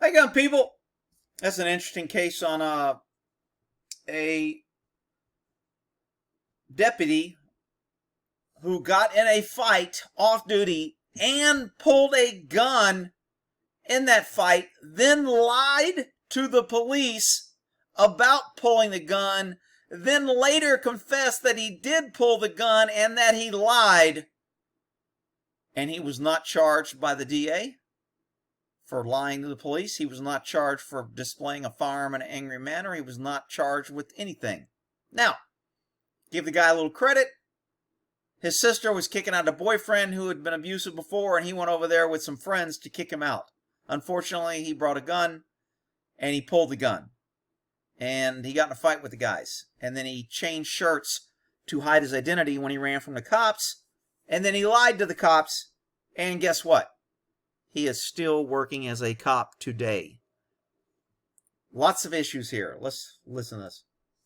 How you going, people? That's an interesting case on a deputy who got in a fight off duty and pulled a gun in that fight, then lied to the police about pulling the gun, then later confessed that he did pull the gun and that he lied. And he was not charged by the DA for lying to the police. He was not charged for displaying a firearm in an angry manner. He was not charged with anything. Now, give the guy a little credit. His sister was kicking out a boyfriend who had been abusive before, and he went over there with some friends to kick him out. Unfortunately, he brought a gun, and he pulled the gun. And he got in a fight with the guys. And then he changed shirts to hide his identity when he ran from the cops. And then he lied to the cops. And guess what? He is still working as a cop today. Lots of issues here. Let's listen to this.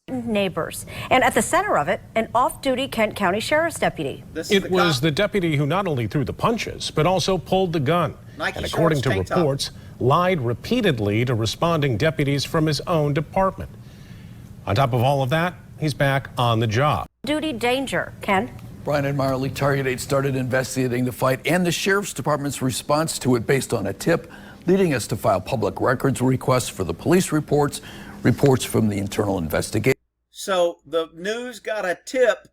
Neighbors. And at the center of it, an off-duty Kent County Sheriff's deputy. It was the deputy who not only threw the punches, but also pulled the gun. And according to reports, lied repeatedly to responding deputies from his own department. On top of all of that, he's back on the job. Duty danger. Ken? Brian and Marley, Target 8 started investigating the fight and the Sheriff's Department's response to it based on a tip, leading us to file public records requests for the police reports from the internal investigation. So the news got a tip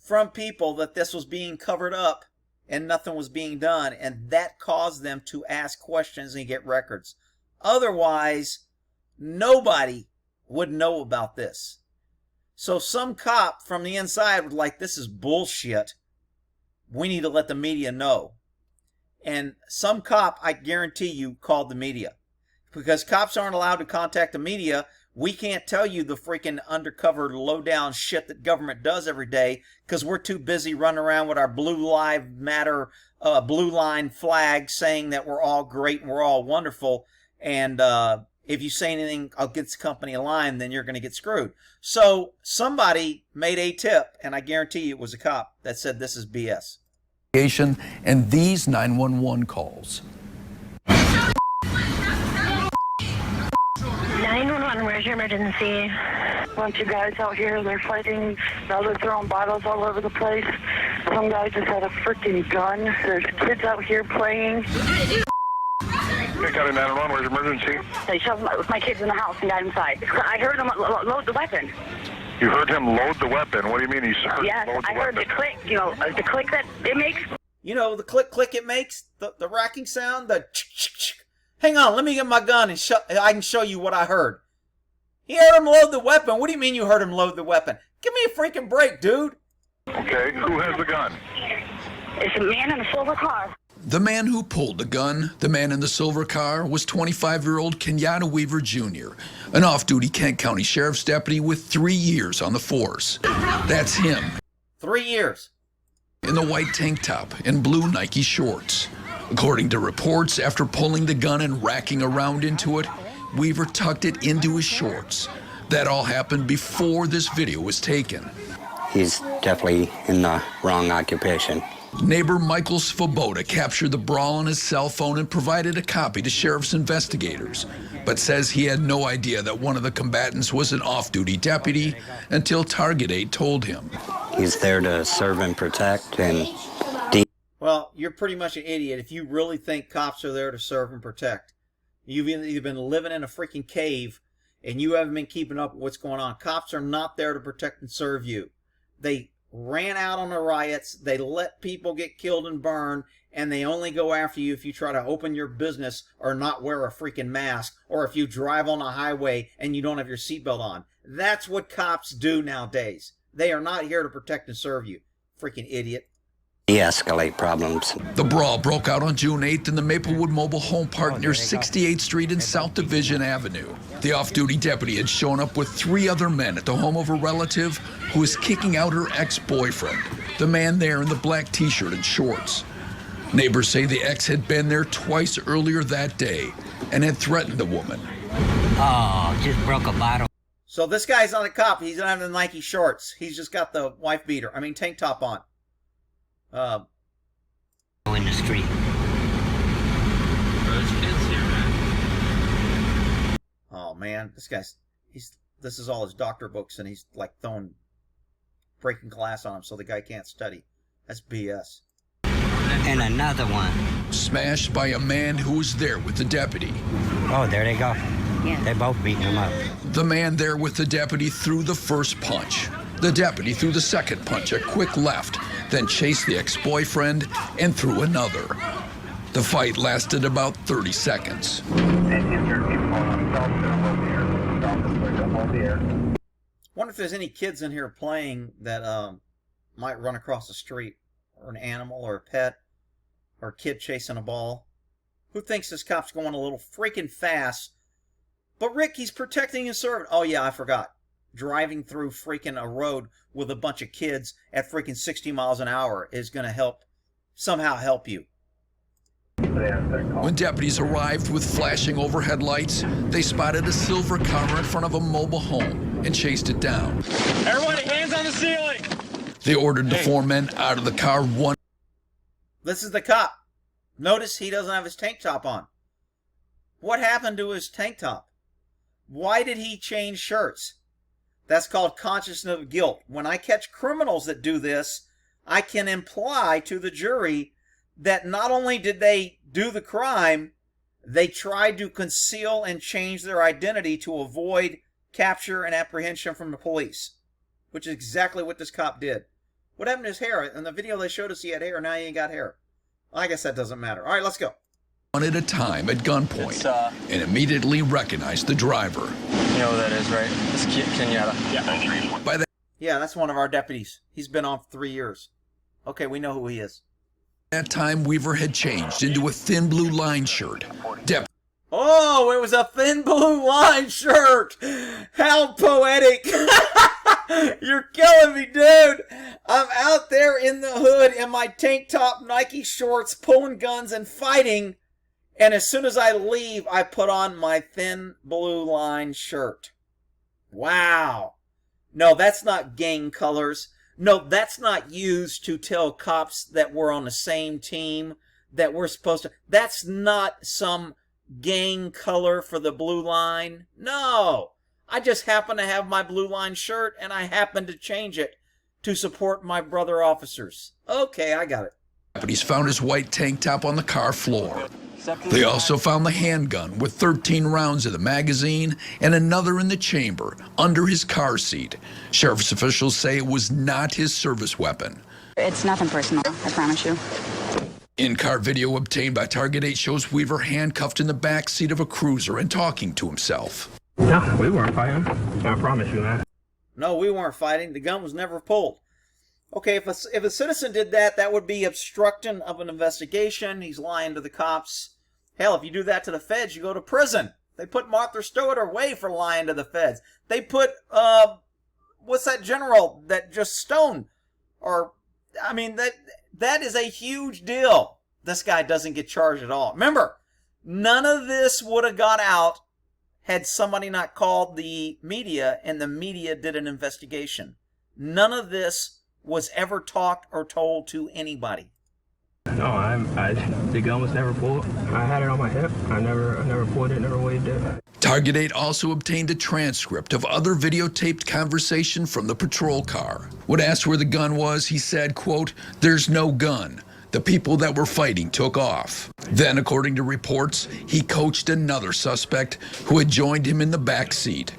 from people that this was being covered up and nothing was being done, and that caused them to ask questions and get records. Otherwise, nobody would know about this. So some cop from the inside was like, this is bullshit. We need to let the media know. And some cop, I guarantee you, called the media. Because cops aren't allowed to contact the media, we can't tell you the freaking undercover low-down shit that government does every day because we're too busy running around with our Blue Lives Matter blue line flag saying that we're all great and we're all wonderful. And if you say anything against the company line, then you're going to get screwed. So somebody made a tip, and I guarantee you it was a cop that said this is BS. And these 911 calls. 911, where's your emergency? Bunch of guys out here, they're fighting. Now they're throwing bottles all over the place. Some guy just had a freaking gun. There's kids out here playing. Kenyatta 911, where's your emergency? They shoved my kids in the house and got inside. I heard them load the weapon. You heard him load the weapon? What do you mean he heard yes, load the I heard weapon? the click, the click that it makes. You know, the click it makes, the racking sound, the hang on, let me get my gun and I can show you what I heard. He heard him load the weapon. What do you mean you heard him load the weapon? Give me a freaking break, dude. Okay, who has the gun? It's a man in a silver car. The man who pulled the gun, the man in the silver car, was 25-year-old Kenyatta Weaver Jr., an off-duty Kent County Sheriff's deputy with 3 years on the force. That's him. 3 years. In the white tank top and blue Nike shorts. According to reports, after pulling the gun and racking around into it, Weaver tucked it into his shorts. That all happened before this video was taken. He's definitely in the wrong occupation. Neighbor Michael Svoboda captured the brawl on his cell phone and provided a copy to sheriff's investigators, but says he had no idea that one of the combatants was an off-duty deputy until Target 8 told him. He's there to serve and protect, and well, you're pretty much an idiot if you really think cops are there to serve and protect. You've either been living in a freaking cave and you haven't been keeping up with what's going on. Cops are not there to protect and serve you. They ran out on the riots, they let people get killed and burned, and they only go after you if you try to open your business or not wear a freaking mask, or if you drive on a highway and you don't have your seatbelt on. That's what cops do nowadays. They are not here to protect and serve you. Freaking idiot. de-escalate problems. The brawl broke out on June 8th in the Maplewood Mobile Home Park near 68th Street and South Division Avenue. The off-duty deputy had shown up with 3 other men at the home of a relative who was kicking out her ex-boyfriend, the man there in the black t-shirt and shorts. Neighbors say the ex had been there twice earlier that day and had threatened the woman. Oh, just broke a bottle. So this guy's not a cop. He's not having the Nike shorts. He's just got the wife beater. I mean, tank top on. In the street. man, this is all his doctor books, and he's like breaking glass on him so the guy can't study. That's BS. And another one. Smashed by a man who was there with the deputy. Oh, there they go. Yeah. They both beating him up. The man there with the deputy threw the first punch. The deputy threw the second punch, a quick left, then chased the ex-boyfriend and threw another. The fight lasted about 30 seconds. Wonder if there's any kids in here playing that might run across the street, or an animal, or a pet, or a kid chasing a ball. Who thinks this cop's going a little freaking fast? But Rick, he's protecting his servant. Oh yeah, I forgot. Driving through freaking a road with a bunch of kids at freaking 60 miles an hour is going to somehow help you. When deputies arrived with flashing overhead lights, they spotted a silver car in front of a mobile home and chased it down. Everybody, hands on the ceiling! They ordered the four men out of the car. This is the cop. Notice he doesn't have his tank top on. What happened to his tank top? Why did he change shirts? That's called consciousness of guilt. When I catch criminals that do this, I can imply to the jury that not only did they do the crime, they tried to conceal and change their identity to avoid capture and apprehension from the police, which is exactly what this cop did. What happened to his hair? In the video they showed us he had hair, now he ain't got hair. I guess that doesn't matter. All right, let's go. One at a time at gunpoint, and immediately recognized the driver. You know who that is, right? It's Kenyatta. Yeah. Yeah, that's one of our deputies. He's been on for 3 years. Okay, we know who he is. That time, Weaver had changed into a thin blue line shirt. Oh, it was a thin blue line shirt. How poetic. You're killing me, dude. I'm out there in the hood in my tank top, Nike shorts, pulling guns and fighting. And as soon as I leave, I put on my thin blue line shirt. Wow. No, that's not gang colors. No, that's not used to tell cops that we're on the same team, that we're supposed to. That's not some gang color for the blue line. No. I just happen to have my blue line shirt, and I happen to change it to support my brother officers. Okay, I got it. Deputies found his white tank top on the car floor. They also found the handgun with 13 rounds of the magazine and another in the chamber under his car seat. Sheriff's officials say it was not his service weapon. It's nothing personal, I promise you. In-car video obtained by Target 8 shows Weaver handcuffed in the back seat of a cruiser and talking to himself. No, we weren't fighting. I promise you, man. No, we weren't fighting. The gun was never pulled. Okay, if a citizen did that, that would be obstruction of an investigation. He's lying to the cops. Hell, if you do that to the feds, you go to prison. They put Martha Stewart away for lying to the feds. They put, what's that general that just stoned? Or, I mean, that is a huge deal. This guy doesn't get charged at all. Remember, none of this would have got out had somebody not called the media and the media did an investigation. None of this was ever talked or told to anybody. No, the gun was never pulled. I had it on my hip. I never pulled it, never waved it. Target 8 also obtained a transcript of other videotaped conversation from the patrol car. When asked where the gun was, he said, quote, "There's no gun. The people that were fighting took off." Then, according to reports, he coached another suspect who had joined him in the back seat.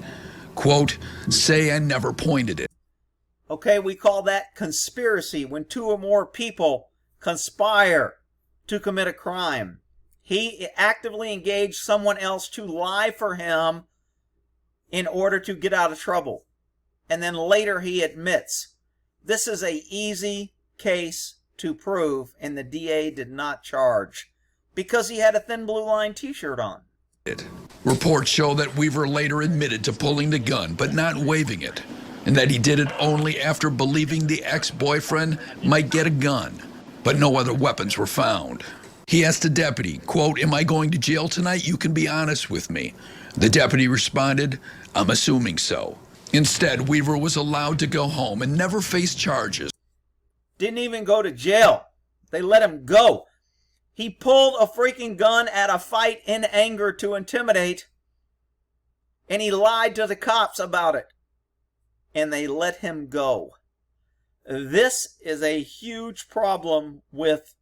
Quote, "Say I never pointed it." Okay, we call that conspiracy, when two or more people conspire to commit a crime. He actively engaged someone else to lie for him in order to get out of trouble. And then later he admits. This is an easy case to prove, and the DA did not charge because he had a thin blue line t-shirt on. Reports show that Weaver later admitted to pulling the gun but not waving it, and that he did it only after believing the ex-boyfriend might get a gun. But no other weapons were found. He asked the deputy, quote, "Am I going to jail tonight? You can be honest with me." The deputy responded, "I'm assuming so." Instead, Weaver was allowed to go home and never face charges. Didn't even go to jail. They let him go. He pulled a freaking gun at a fight in anger to intimidate. and he lied to the cops about it, and they let him go. This is a huge problem with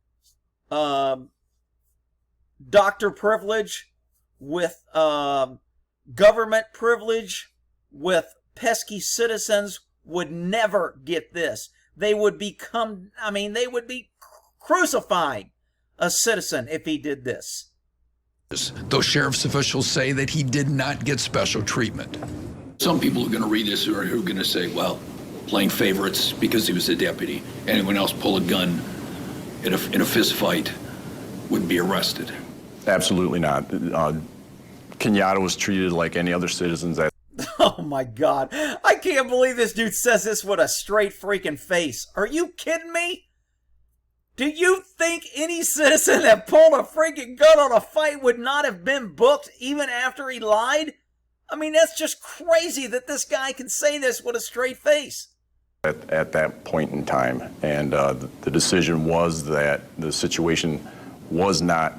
doctor privilege, with government privilege, with pesky citizens would never get this. They would become, they would be crucifying a citizen if he did this. Though sheriff's officials say that he did not get special treatment. Some people are going to read this or who are going to say, well, playing favorites because he was a deputy. Anyone else pull a gun in a fist fight would be arrested. Absolutely not. Kenyatta was treated like any other citizens. Oh my God. I can't believe this dude says this with a straight freaking face. Are you kidding me? Do you think any citizen that pulled a freaking gun on a fight would not have been booked even after he lied? That's just crazy that this guy can say this with a straight face. At that point in time, and the decision was that the situation was not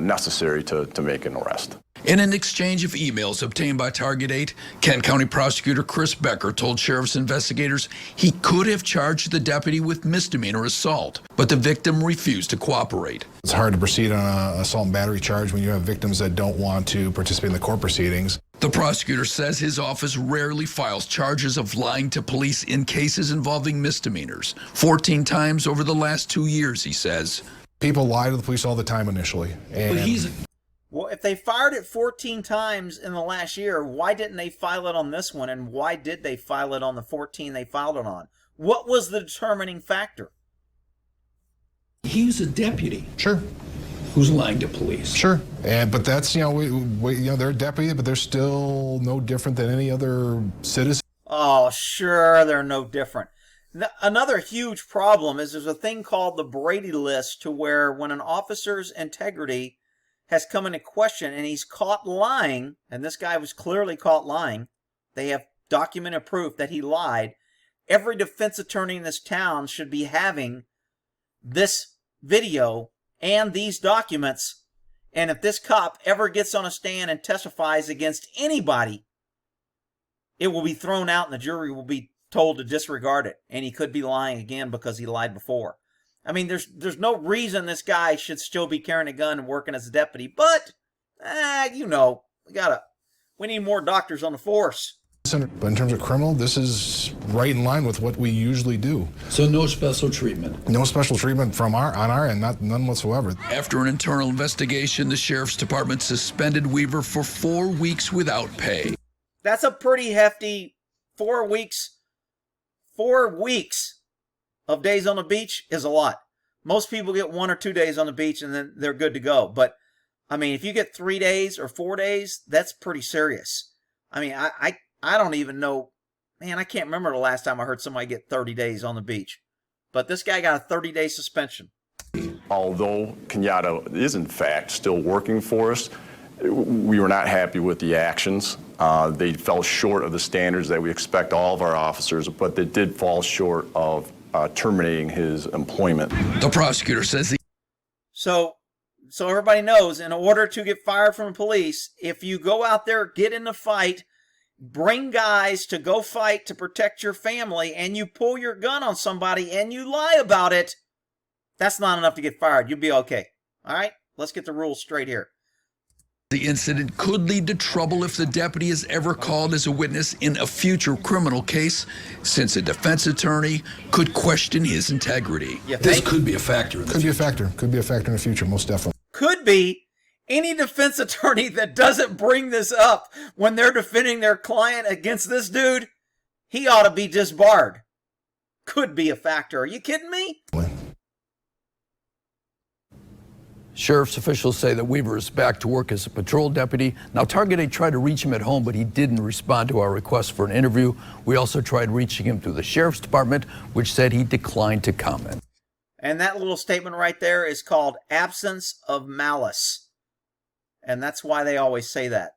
necessary to make an arrest. In an exchange of emails obtained by Target 8, Kent County Prosecutor Chris Becker told sheriff's investigators he could have charged the deputy with misdemeanor assault, but the victim refused to cooperate. It's hard to proceed on an assault and battery charge when you have victims that don't want to participate in the court proceedings. The prosecutor says his office rarely files charges of lying to police in cases involving misdemeanors. 14 times over the last 2 years, he says. People lie to the police all the time initially. Well, if they fired it 14 times in the last year, why didn't they file it on this one? And why did they file it on the 14 they filed it on? What was the determining factor? He was a deputy. Sure. Who's lying to police. Sure. But that's, they're a deputy, but they're still no different than any other citizen. Oh, sure, they're no different. Another huge problem is there's a thing called the Brady List, to where when an officer's integrity has come into question and he's caught lying, and this guy was clearly caught lying, they have documented proof that he lied, every defense attorney in this town should be having this video and these documents, and if this cop ever gets on a stand and testifies against anybody, it will be thrown out and the jury will be told to disregard it, and he could be lying again because he lied before. There's no reason this guy should still be carrying a gun and working as a deputy, but we need more doctors on the force. But in terms of criminal, this is right in line with what we usually do. So no special treatment? No special treatment on our end, none whatsoever. After an internal investigation, the sheriff's department suspended Weaver for 4 weeks without pay. That's a pretty hefty 4 weeks. 4 weeks of days on the beach is a lot. Most people get 1 or 2 days on the beach and then they're good to go. But, if you get 3 days or 4 days, that's pretty serious. I don't even know. Man, I can't remember the last time I heard somebody get 30 days on the beach. But this guy got a 30-day suspension. Although Kenyatta is, in fact, still working for us, we were not happy with the actions. They fell short of the standards that we expect all of our officers, but they did fall short of terminating his employment. The prosecutor says So everybody knows, in order to get fired from the police, if you go out there, get in a fight, bring guys to go fight to protect your family, and you pull your gun on somebody and you lie about it, that's not enough to get fired. You'll be okay. All right? Let's get the rules straight here. the incident could lead to trouble if the deputy is ever called as a witness in a future criminal case, since a defense attorney could question his integrity. This could be a factor. Could be a factor. Could be a factor in the future, most definitely. Could be. Any defense attorney that doesn't bring this up when they're defending their client against this dude, he ought to be disbarred. Could be a factor. Are you kidding me? Sheriff's officials say that Weaver is back to work as a patrol deputy. Now, Target 8 tried to reach him at home, but he didn't respond to our request for an interview. We also tried reaching him through the Sheriff's Department, which said he declined to comment. And that little statement right there is called absence of malice. And that's why they always say that.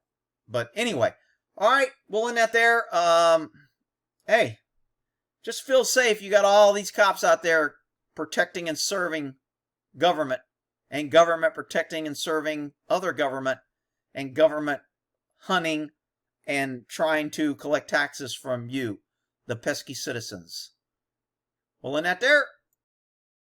But anyway, all right, we'll end that there. Hey, just feel safe. You got all these cops out there protecting and serving government, and government protecting and serving other government, and government hunting and trying to collect taxes from you, the pesky citizens. Well, in that there,